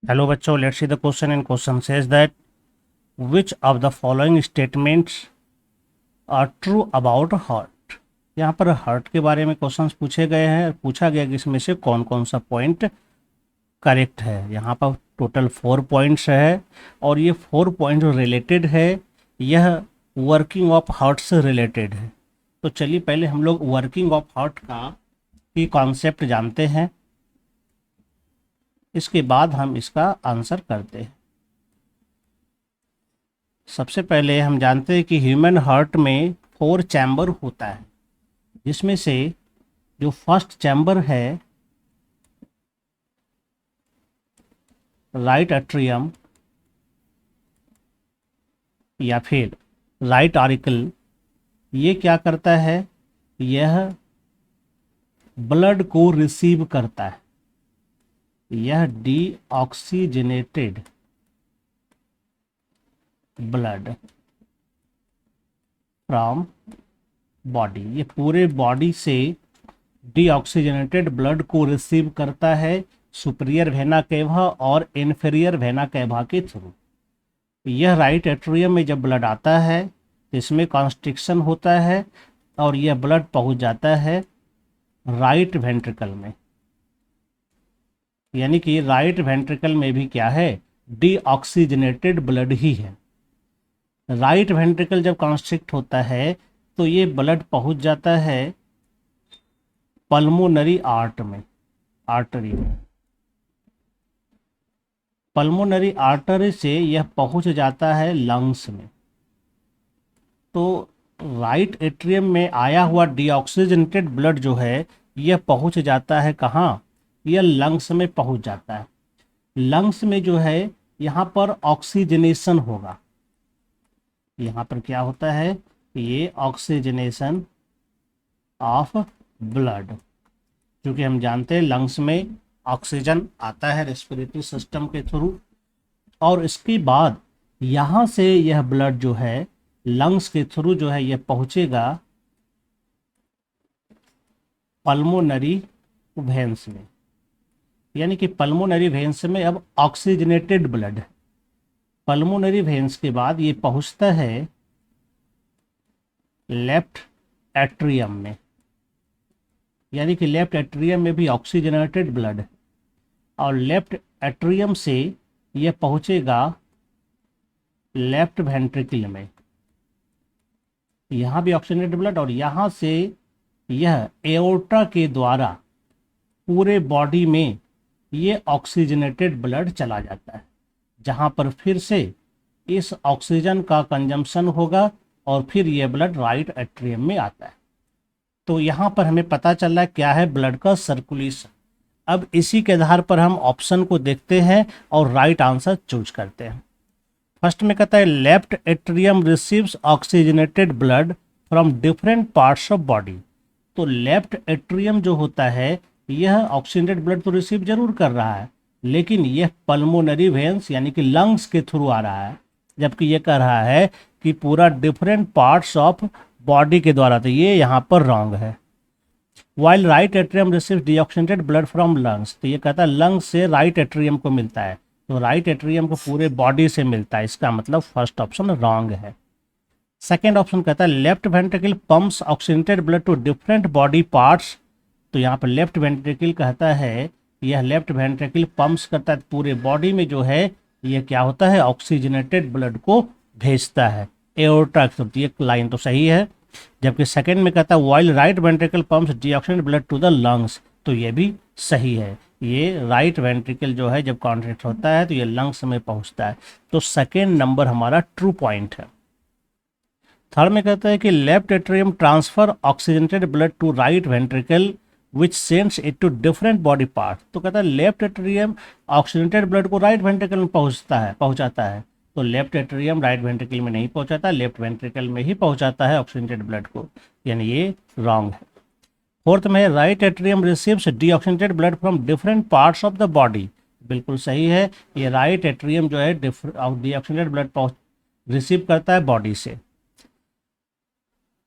Hello बच्चों, let's see the question and question says that which of the following statements are true about heart. यहाँ पर heart के बारे में questions पूछे गए हैं। पूछा गया कि इसमें से कौन कौन सा पॉइंट करेक्ट है। यहाँ पर टोटल 4 पॉइंट्स है और ये 4 पॉइंट जो रिलेटेड है यह वर्किंग ऑफ हार्ट से रिलेटेड है। तो चलिए पहले हम लोग वर्किंग ऑफ हार्ट की कॉन्सेप्ट जानते हैं, इसके बाद हम इसका आंसर करते हैं। सबसे पहले हम जानते हैं कि ह्यूमन हार्ट में 4 चैम्बर होता है, जिसमें से जो फर्स्ट चैम्बर है राइट एट्रियम या फिर राइट ऑरिकल, ये क्या करता है, यह ब्लड को रिसीव करता है। यह डीऑक्सीजनेटेड ब्लड फ्रॉम बॉडी, ये पूरे बॉडी से डीऑक्सीजनेटेड ब्लड को रिसीव करता है सुपीरियर वेना केवा और इन्फीरियर वेना केवा के थ्रू। यह राइट एट्रियम में जब ब्लड आता है तो इसमें कॉन्स्ट्रिक्शन होता है और यह ब्लड पहुंच जाता है राइट वेंट्रिकल में। यानी कि राइट वेंट्रिकल में भी क्या है, डीऑक्सीजनेटेड ब्लड ही है। राइट वेंट्रिकल जब कॉन्स्ट्रिक्ट होता है तो ये ब्लड पहुंच जाता है पल्मोनरी आर्टरी में। पल्मोनरी आर्टरी से यह पहुंच जाता है लंग्स में। तो राइट एट्रियम में आया हुआ डीऑक्सीजनेटेड ब्लड जो है यह पहुंच जाता है कहाँ, यह लंग्स में पहुंच जाता है। लंग्स में जो है यहाँ पर ऑक्सीजनेशन होगा। यहाँ पर क्या होता है, ये ऑक्सीजनेशन ऑफ ब्लड, क्योंकि हम जानते हैं लंग्स में ऑक्सीजन आता है रेस्पिरेटरी सिस्टम के थ्रू, और इसके बाद यहाँ से यह ब्लड जो है लंग्स के थ्रू जो है यह पहुँचेगा पल्मोनरी वेन्स में। यानी कि पल्मोनरी वेन्स में अब ऑक्सीजनेटेड ब्लड है। पल्मोनरी वेन्स के बाद ये पहुंचता है लेफ्ट एट्रियम में। यानी कि लेफ्ट एट्रियम में भी ऑक्सीजनेटेड ब्लड है और लेफ्ट एट्रियम से यह पहुंचेगा लेफ्ट वेंट्रिकल में। यहाँ भी ऑक्सीजनेटेड ब्लड और यहाँ से यह एओर्टा के द्वारा पूरे बॉडी में ये ऑक्सीजनेटेड ब्लड चला जाता है, जहाँ पर फिर से इस ऑक्सीजन का कंजम्पशन होगा और फिर ये ब्लड राइट एट्रियम में आता है। तो यहाँ पर हमें पता चल रहा है क्या है, ब्लड का सर्कुलेशन। अब इसी के आधार पर हम ऑप्शन को देखते हैं और राइट आंसर चूज करते हैं। फर्स्ट में कहता है left atrium receives oxygenated blood from different parts of body. तो लेफ्ट एट्रियम जो होता है यह ऑक्सीजनेटेड ब्लड तो रिसीव जरूर कर रहा है, लेकिन यह पल्मोनरी वेन्स यानी कि लंग्स के थ्रू आ रहा है, जबकि यह कह रहा है कि पूरा डिफरेंट पार्ट्स ऑफ बॉडी के द्वारा। तो ये यहाँ पर रॉन्ग है। While right atrium receives deoxygenated blood from lungs, तो ये कहता है लंग्स से राइट एट्रियम को मिलता है, तो राइट एट्रियम को पूरे बॉडी से मिलता है। इसका मतलब फर्स्ट ऑप्शन रॉन्ग है। सेकेंड ऑप्शन कहता है left ventricle pumps oxygenated blood to different body parts. तो यहाँ पर लेफ्ट वेंट्रिकल कहता है, यह लेफ्ट वेंट्रिकल पंप्स करता है पूरे बॉडी में जो है यह क्या होता है, ऑक्सीजनेटेड ब्लड को भेजता है एओर्टा। तो ये लाइन तो सही है। जबकि सेकंड में कहता है while right ventricle pumps deoxygenated blood to the lungs, तो ये भी सही है। ये राइट वेंट्रिकल जो है जब कॉन्ट्रैक्ट होता है तो ये लंग्स में पहुंचता है। तो सेकेंड नंबर हमारा ट्रू पॉइंट है। थर्ड में कहता है कि left atrium transfer oxygenated blood to right ventricle which sends it to different body part. तो कहता है लेफ्ट एट्रियम ऑक्सीजनेटेड ब्लड को राइट वेंट्रिकल में पहुंचाता है। तो लेफ्ट एट्रियम राइट वेंट्रिकल में नहीं पहुंचाता, लेफ्ट वेंट्रिकल में ही पहुंचाता है ऑक्सीजनेटेड ब्लड को, यानी ये रॉन्ग है। फोर्थ में right atrium receives deoxygenated blood from different parts of the body, बिल्कुल सही है। ये राइट एट्रियम जो है डीऑक्सीजनेटेड ब्लड रिसीव करता है बॉडी से।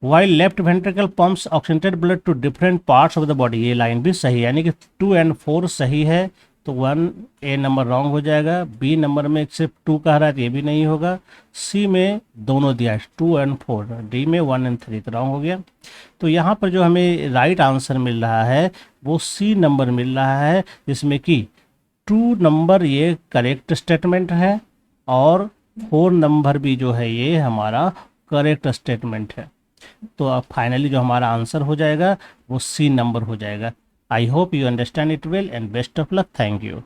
While left ventricle pumps oxygenated blood to different parts of the body, ये लाइन भी सही है, यानी कि 2 और 4 सही है। तो 1 ए नंबर रॉन्ग हो जाएगा, बी नंबर में सिर्फ 2 कह रहा है तो ये भी नहीं होगा, सी में दोनों दिया है 2 एंड 4, डी में 1 एंड 3 तो रॉन्ग हो गया। तो यहाँ पर जो हमें राइट आंसर मिल रहा है वो सी नंबर मिल रहा है, जिसमें कि 2 नंबर ये करेक्ट स्टेटमेंट है और 4 नंबर भी जो है ये हमारा करेक्ट स्टेटमेंट है। तो अब फाइनली जो हमारा आंसर हो जाएगा वो सी नंबर हो जाएगा। I hope you understand it well and best of luck. Thank you.